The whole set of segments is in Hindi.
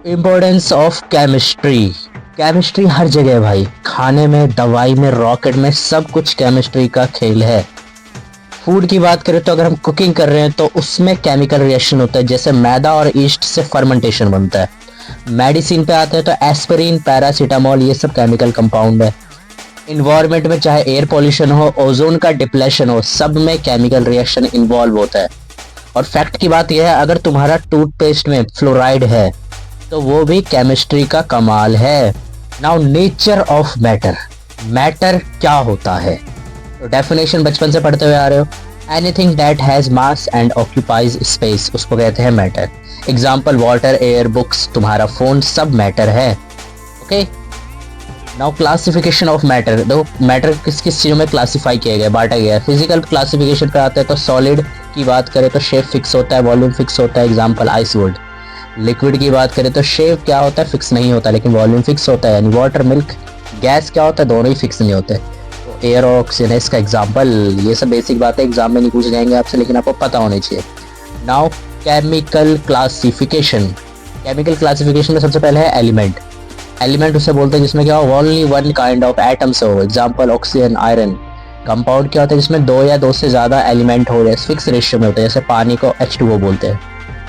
Importance of chemistry. केमिस्ट्री हर जगह है भाई, खाने में, दवाई में, रॉकेट में, सब कुछ केमिस्ट्री का खेल है। फूड की बात करें तो अगर हम कुकिंग कर रहे हैं तो उसमें केमिकल रिएक्शन होता है, जैसे मैदा और ईस्ट से फर्मेंटेशन बनता है। मेडिसिन पे आते हैं तो एस्पिरिन, पैरासीटामोल, ये सब केमिकल कंपाउंड है। इन्वायरमेंट में चाहे एयर पोल्यूशन हो, ओजोन का डिप्लेशन हो, सब में केमिकल रिएक्शन इन्वॉल्व होता है। और फैक्ट की बात यह है, अगर तुम्हारा टूथपेस्ट में फ्लोराइड है तो वो भी केमिस्ट्री का कमाल है। Now nature of matter. Matter क्या होता है? तो डेफिनेशन बचपन से पढ़ते हुए आ रहे हो, anything that has mass and occupies space, उसको कहते हैं matter. Example water, air, books, तुम्हारा फोन, सब मैटर है। Okay, now classification of matter. दो मैटर किस किस चीजों में क्लासिफाई किया गया, बांटा गया है। फिजिकल क्लासिफिकेशन पे आते हैं तो सॉलिड की बात करें तो शेप फिक्स होता है, वॉल्यूम फिक्स होता है, एग्जाम्पल आइस वुड। लिक्विड की बात करें तो शेप क्या होता है, फिक्स नहीं होता, लेकिन वॉल्यूम फिक्स होता है, यानी वाटर, मिल्क। गैस क्या होता है, दोनों ही फिक्स नहीं होते। तो एयर और ऑक्सीजन है इसका एग्जाम्पल। ये सब बेसिक बातें एग्जाम में नहीं पूछ जाएंगे आपसे, लेकिन आपको पता होनी चाहिए। Now chemical classification. Chemical classification में सबसे पहले है एलिमेंट। एलिमेंट उसे बोलते हैं जिसमें क्या हो, only one kind of atoms हो, एग्जाम्पल ऑक्सीजन, आयरन। कंपाउंड क्या होता है, जिसमें दो या दो से ज्यादा एलिमेंट हो रहे, फिक्स रेशियो में होते हैं, जैसे पानी को H2O बोलते हैं।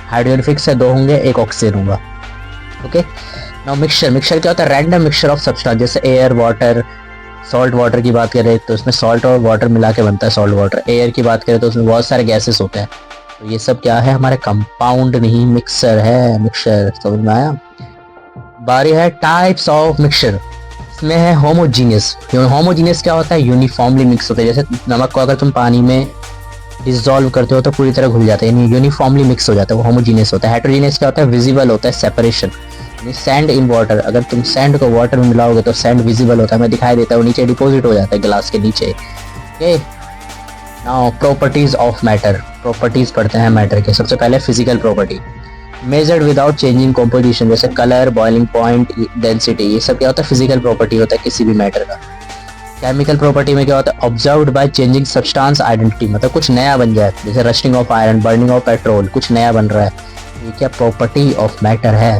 हाइड्रोजन फिक्स है, दो होंगे, एक ऑक्सीजन होगा। Okay, now mixture. मिक्सचर क्या होता है, रैंडम मिक्सचर ऑफ सब्सटेंस, जैसे एयर, वाटर। सॉल्ट वाटर की बात करें तो उसमें सॉल्ट और वाटर मिला के बनता है सॉल्ट वाटर। एयर की बात करें तो उसमें बहुत सारे गैसेस होते हैं। तो ये सब क्या है, हमारे कंपाउंड नहीं, मिक्सर है। मिक्सचर समझ में आया? बारी है टाइप्स ऑफ मिक्सचर। इसमें है होमोजीनियस। होमोजीनियस क्या होता है, यूनिफॉर्मली मिक्स होता है। जैसे नमक को अगर तुम पानी में डिसॉल्व करते हो तो पूरी तरह घुल जाता है, यानी यूनिफॉर्मली मिक्स हो जाता है, वो होमोजीनियस होता है। हेटेरोजीनियस क्या होता है, विजिबल होता है, सेपरेशन। यानी सैंड इन वाटर, अगर तुम सैंड को वाटर में मिलाओगे तो सैंड विजिबल होता है, हमें दिखाई देता है, वो नीचे डिपॉजिट हो जाता है गिलास के नीचे। Okay, now properties of matter. Properties पढ़ते हैं मैटर के। सबसे पहले physical property, measured without changing composition, जैसे कलर, बॉइलिंग पॉइंट, डेंसिटी, ये सब क्या होता है, फिजिकल प्रॉपर्टी होता है किसी भी मैटर का। केमिकल प्रॉपर्टी में क्या होता है, observed by changing substance identity, मतलब कुछ नया बन जाए, जैसे rusting of iron, burning of petrol, कुछ नया बन रहा है, ये क्या प्रॉपर्टी ऑफ मैटर है।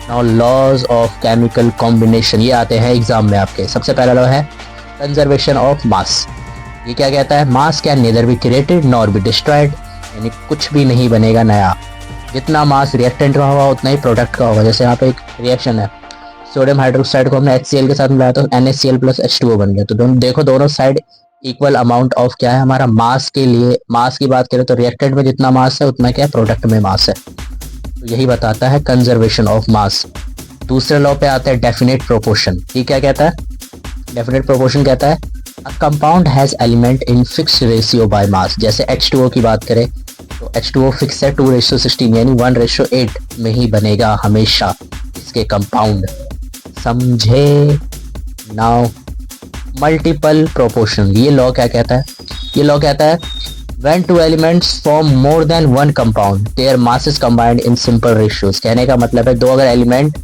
Now laws of chemical combination, ये आते हैं एग्जाम में आपके। सबसे पहला लॉ है कंजर्वेशन ऑफ मास। ये क्या कहता है, मास can nether be created nor be destroyed, यानी कुछ भी नहीं बनेगा नया। जितना मास रिएक्टेंट का होगा उतना ही प्रोडक्ट का होगा। जैसे यहाँ पे एक रिएक्शन है, सोडियम हाइड्रोक्साइड को हमने HCl के साथ मिलाया तो NaCl प्लस H2O बन गया। तो देखो दोनों साइड इक्वल अमाउंट ऑफ क्या है हमारा मास के लिए। मास की बात करें तो रिएक्टेंट में जितना मास है उतना क्या प्रोडक्ट में मास है। तो यही बताता है कंजर्वेशन ऑफ मास। दूसरे लॉ पे आता है डेफिनेट प्रोपोर्शन। ये क्या कहता है, डेफिनेट प्रोपोर्शन कहता है a compound has element in fix ratio by mass. जैसे H2O की बात करें तो H2O फिक्स है 2:16, यानी 1:8 में ही बनेगा हमेशा इसके कंपाउंड। समझे? Now multiple proportion. ये लॉ क्या कहता है, ये लॉ कहता है when two elements form more than one compound there masses combined in simple ratios. कहने का मतलब है दो अगर एलिमेंट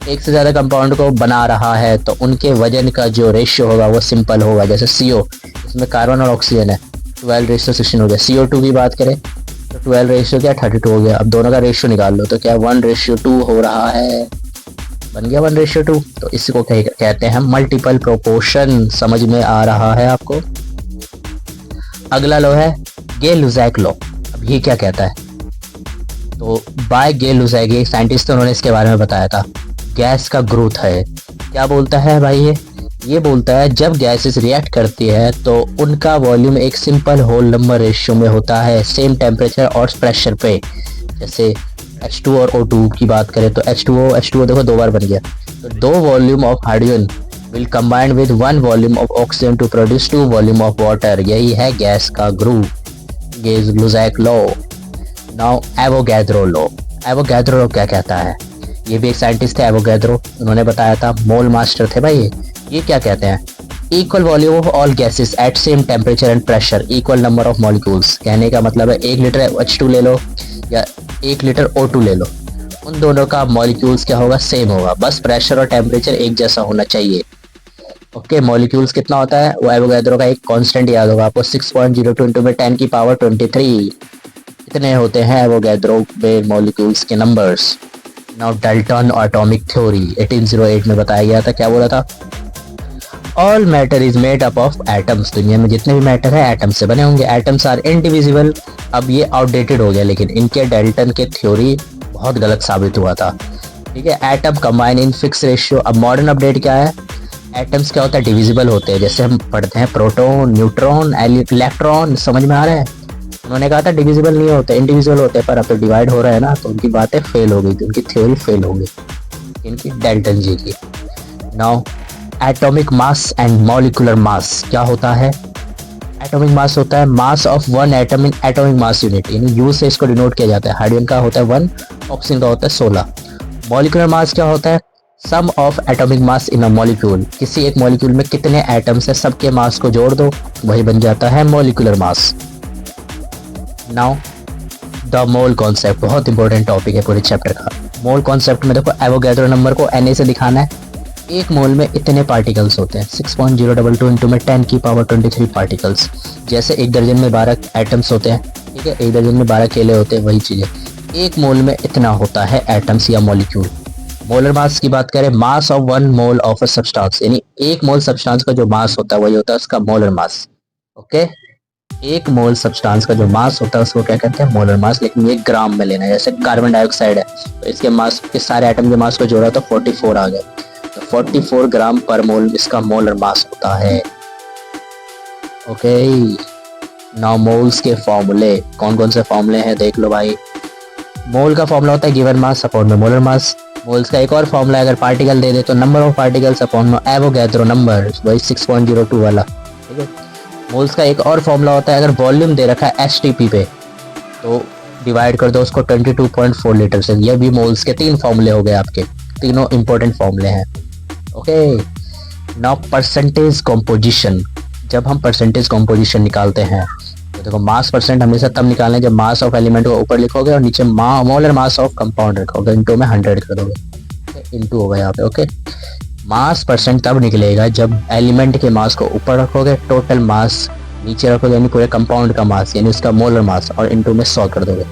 एक से ज्यादा कंपाउंड को बना रहा है तो उनके वजन का जो रेशियो होगा वो सिंपल होगा। जैसे CO, इसमें कार्बन और ऑक्सीजन है, 12:16 हो गया। CO2 की बात करें तो 12 रेशियो क्या 32 हो गया। अब दोनों का रेशियो निकाल लो तो क्या 1:2 हो रहा है, बन गया 1:2। तो इसको कहते हैं मल्टीपल प्रोपोर्शन। समझ में आ रहा है आपको? अगला लॉ है गे-लुसाक लॉ। अब ये क्या कहता है, तो बाय गे-लुसाक, एक साइंटिस्ट उन्होंने इसके बारे में बताया था, गैस का ग्रोथ है। क्या बोलता है भाई ये बोलता है जब गैसेस रिएक्ट करती है तो उनका वॉल्यूम एक सिंपल होल नंबर रेशियो में होता है, सेम टेम्परेचर और प्रेशर पे। जैसे H2 और O2 की बात करें तो H2O देखो दो बार बन गया। तो दो volume of hydrogen will combine with one volume of oxygen to produce 2 volume of water. यही है गैस का group, Gay Lussac law. Now Avogadro law. Avogadro law क्या कहता है, ये भी एक साइंटिस्ट थे एवोगैड्रो, उन्होंने बताया था, मोल मास्टर थे भाई। ये क्या कहते हैं, equal volume of all gases at same temperature and pressure, equal number of molecules. कहने का मतलब है 1 लीटर H2 ले लो या 1 लीटर O2 ले लो, उन दोनों का मॉलिक्यूल्स क्या होगा, सेम होगा, बस प्रेशर और टेम्परेचर एक जैसा होना चाहिए। ओके, मॉलिक्यूल्स कितना होता है, वो एवोगैड्रो का एक कांस्टेंट याद होगा आपको, 6.02 × 10⁻23 इतने होते हैं एवोगैड्रो में मॉलिक्यूल्स के numbers. Now Dalton atomic theory 1808 में बताया गया था, क्या बोला था? All matter is made up of atoms, दुनिया में जितने भी मैटर है एटम्स से बने होंगे, एटम्स आर इनडिविजिबल। अब ये आउटडेटेड हो गया, लेकिन इनके डाल्टन के थ्योरी बहुत गलत साबित हुआ था। ठीक है, atom combine in fix ratio. अब मॉडर्न अपडेट क्या है? एटम्स क्या होता है? डिविजिबल होते हैं, जैसे हम पढ़ते हैं प्रोटॉन, न्यूट्रॉन, इलेक्ट्रॉन, समझ में आ रहा है? उन्होंने कहा था डिविजिबल नहीं होते, इंडिविजुअल होते हैं, पर अब तो डिवाइड हो रहा है ना, तो उनकी बातें फेल हो गई थी, उनकी थ्योरी फेल हो गई, इनकी डाल्टन जी की। Now atomic mass and molecular mass क्या होता है? एटॉमिक मास होता है mass of one atom in atomic mass unit, यानी यू से इसको डिनोट किया जाता है। हाइड्रोजन का होता है 1, ऑक्सीजन का होता है 16। मॉलिक्यूलर मास क्या होता है? Sum of atomic mass in a molecule, किसी एक मॉलिक्यूल में कितने एटम्स है सबके मास को जोड़ दो, वही बन जाता है molecular mass. Now the mole concept, बहुत इंपॉर्टेंट टॉपिक है पूरे चैप्टर का। मोल कॉन्सेप्ट में देखो, एवोगैड्रो नंबर को Na से दिखाना है। एक मोल में इतने पार्टिकल्स होते हैं, 6.022 इंटू में 10 की पावर 23 पार्टिकल्स। जैसे एक दर्जन में 12 एटम्स होते हैं, ठीक है, एक दर्जन में 12 केले होते हैं, वही चीज़ें। एक मोल में इतना होता है एटम्स या मॉलिक्यूल। मोलर मास की बात करें, mass of 1 mole of a substance, यानी एक मोल सब्सटेंस का जो मास होता है वही होता है उसका मोलर मास। ओके, एक मोल सब्सटेंस का जो मास होता है उसको क्या कहते हैं? Molar mass. लेकिन ये ग्राम में लेना है। जैसे कार्बन डाइऑक्साइड है, तो इसके मास के सारे एटम के मास को जोड़ा तो 44 आ गए, तो 44 ग्राम पर मोल इसका मोलर मास होता है। ओके, नाउ मोल्स के फॉर्मूले, कौन कौन से फॉर्मूले हैं देख लो भाई। मोल का फॉर्मूला होता है गिवन मास अपॉन में मोलर मास। मोल्स का एक और फॉर्मूला है, अगर पार्टिकल दे दे तो नंबर ऑफ पार्टिकल्स अपॉन में एवोगैड्रो नंबर, वही 6.02 वाला। ठीक है, मोल्स का एक और फॉर्मूला होता है, अगर वॉल्यूम दे रखा है एचटीपी पे तो डिवाइड कर दो उसको 22.4 लीटर से। ये भी मोल्स के 3 फॉर्मूले हो गए आपके, तीनों इंपॉर्टेंट फॉर्मूले हैं। Okay, now percentage composition. जब हम परसेंटेज कॉम्पोजिशन निकालते हैं तो देखो, मास परसेंट हमेशा तब निकालना है जब मास ऑफ एलिमेंट को ऊपर लिखोगे और नीचे मोलर मास ऑफ कंपाउंड रखोगे, इनटू में 100 कर दोगे, इनटू होगा यहाँ पे। ओके, मास परसेंट तब निकलेगा जब एलिमेंट के मास को ऊपर रखोगे, टोटल मास नीचे रखोगे, यानी पूरे कंपाउंड का मास यानी उसका मोलर मास, और इनटू में 100 कर दोगे।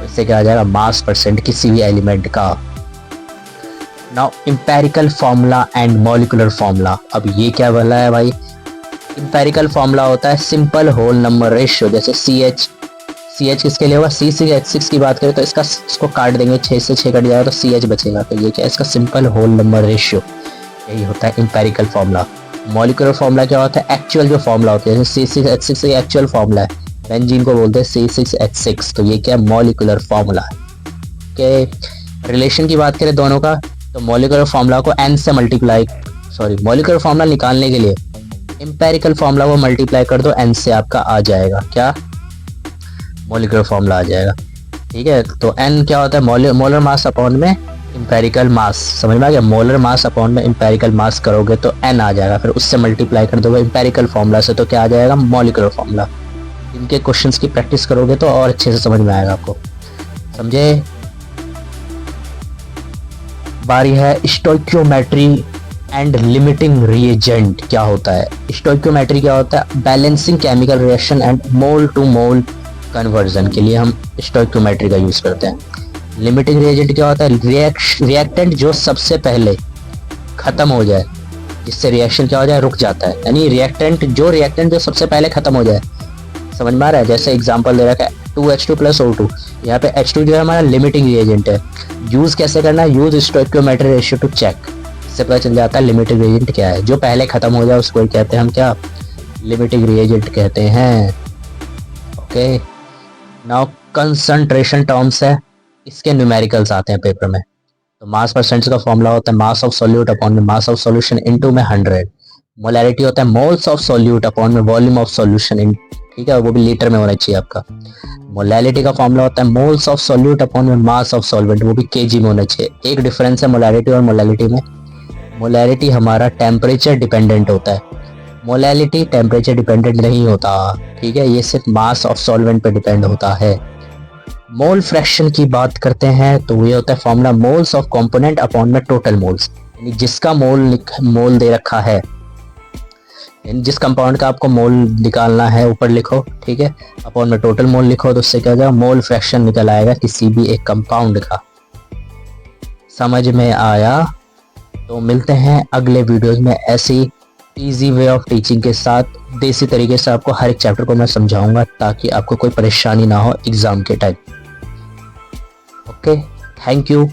इससे क्या आ जाएगा? मास परसेंट किसी भी एलिमेंट का। Now empirical formula and molecular formula. अब ये क्या वाला है भाई? इंपेरिकल फॉर्मूला होता है सिंपल होल नंबर रेशियो, जैसे CH किसके लिए होगा? C6H6 की बात करें तो इसको काट देंगे, 6 से 6 कट जाएगा तो CH बचेगा, तो ये क्या है? इसका सिंपल होल नंबर रेशियो, यही होता है इंपेरिकल फॉर्मूला। मॉलिक्यूलर फॉर्मूला क्या होता है? एक्चुअल जो फॉर्मूला होता है, जैसे C6H6 ये एक्चुअल फॉर्मूला है, बेंजीन को बोलते हैं C6H6, तो ये क्या है? मॉलिक्यूलर फॉर्मूला है। ओके, रिलेशन की बात करें दोनों का, तो मॉलिक्यूलर फॉर्मूला को n से मल्टीप्लाई, मॉलिक्यूलर फॉर्मूला निकालने के लिए इंपेरिकल फॉर्मूला को मल्टीप्लाई कर दो n से, आपका आ जाएगा क्या? मॉलिक्यूलर फॉर्मूला आ जाएगा। ठीक है, तो n क्या होता है? मोलर मास अपॉन में इंपेरिकल मास, समझ में आ गया? मोलर मास अपॉन में इंपेरिकल मास करोगे तो n आ जाएगा, फिर उससे मल्टीप्लाई कर दोगे इंपेरिकल फॉर्मूला से, तो क्या आ जाएगा? Molecular formula. इनके क्वेश्चंस की प्रैक्टिस करोगे तो और अच्छे से समझ में आएगा आपको, समझे? बारी है स्टोइकियोमेट्री एंड लिमिटिंग रिएजेंट। क्या होता है स्टोइकियोमेट्री? क्या होता है? Balancing chemical reaction and mole to mole conversion के लिए हम स्टोइकियोमेट्री का यूज करते हैं। लिमिटिंग रिएजेंट क्या होता है? रिएक्टेंट जो सबसे पहले खत्म हो जाए, जिससे रिएक्शन क्या हो जाए? रुक जाता है, यानी रिएक्टेंट जो सबसे पहले खत्म हो जाए, समझ में आ रहा है? जैसे एग्जांपल दे रखा है 2H2 + O2, यहाँ पे H2 जो है हमारा लिमिटिंग रिएजेंट है। यूज कैसे करना है? Use stoichiometry ratio to check, इससे पता चल जाता है लिमिटिंग रिएजेंट क्या है। जो पहले खत्म हो जाए उसको कहते हैं हम क्या? लिमिटिंग रिएजेंट कहते हैं। ओके, नाउ कंसंट्रेशन टर्म्स है, इसके न्यूमेरिकल्स आते हैं पेपर में। तो मास परसेंट का फॉर्मूला होता है मास ऑफ सॉल्यूट अपॉन में मास ऑफ सॉल्यूशन इनटू में 100। मोलैरिटी होता है मोल्स ऑफ सॉल्यूट अपॉन में वॉल्यूम ऑफ सॉल्यूशन इन, ठीक है, वो भी लीटर में होना चाहिए आपका। मोलैरिटी का फॉर्मूला होता है मोल्स ऑफ सॉल्यूट अपॉन में मास ऑफ सॉल्वेंट, वो भी केजी में होना चाहिए। एक डिफरेंस है मोलैरिटी और मोलैलिटी में। मोलैलिटी हमारा टेम्परेचर डिपेंडेंट होता है, मोलैलिटी टेम्परेचर डिपेंडेंट नहीं होता, ठीक है, ये सिर्फ मास ऑफ सॉल्वेंट पे डिपेंड होता है। मोल फ्रैक्शन की बात करते हैं तो ये होता है formula moles of component upon में टोटल मोल्स, यानी जिसका मोल दे रखा है, यानी जिस कंपाउंड का आपको मोल निकालना है ऊपर लिखो, ठीक है, अपॉन में टोटल मोल लिखो, तो उससे क्या हो जाएगा? मोल फ्रैक्शन निकल आएगा किसी भी एक कंपाउंड का। समझ में आया। तो मिलते हैं अगले वीडियोस में ऐसी इजी वे ऑफ टीचिंग के साथ, देसी तरीके से आपको हर एक चैप्टर को मैं समझाऊंगा ताकि आपको कोई परेशानी ना हो एग्जाम के टाइम। Okay, thank you.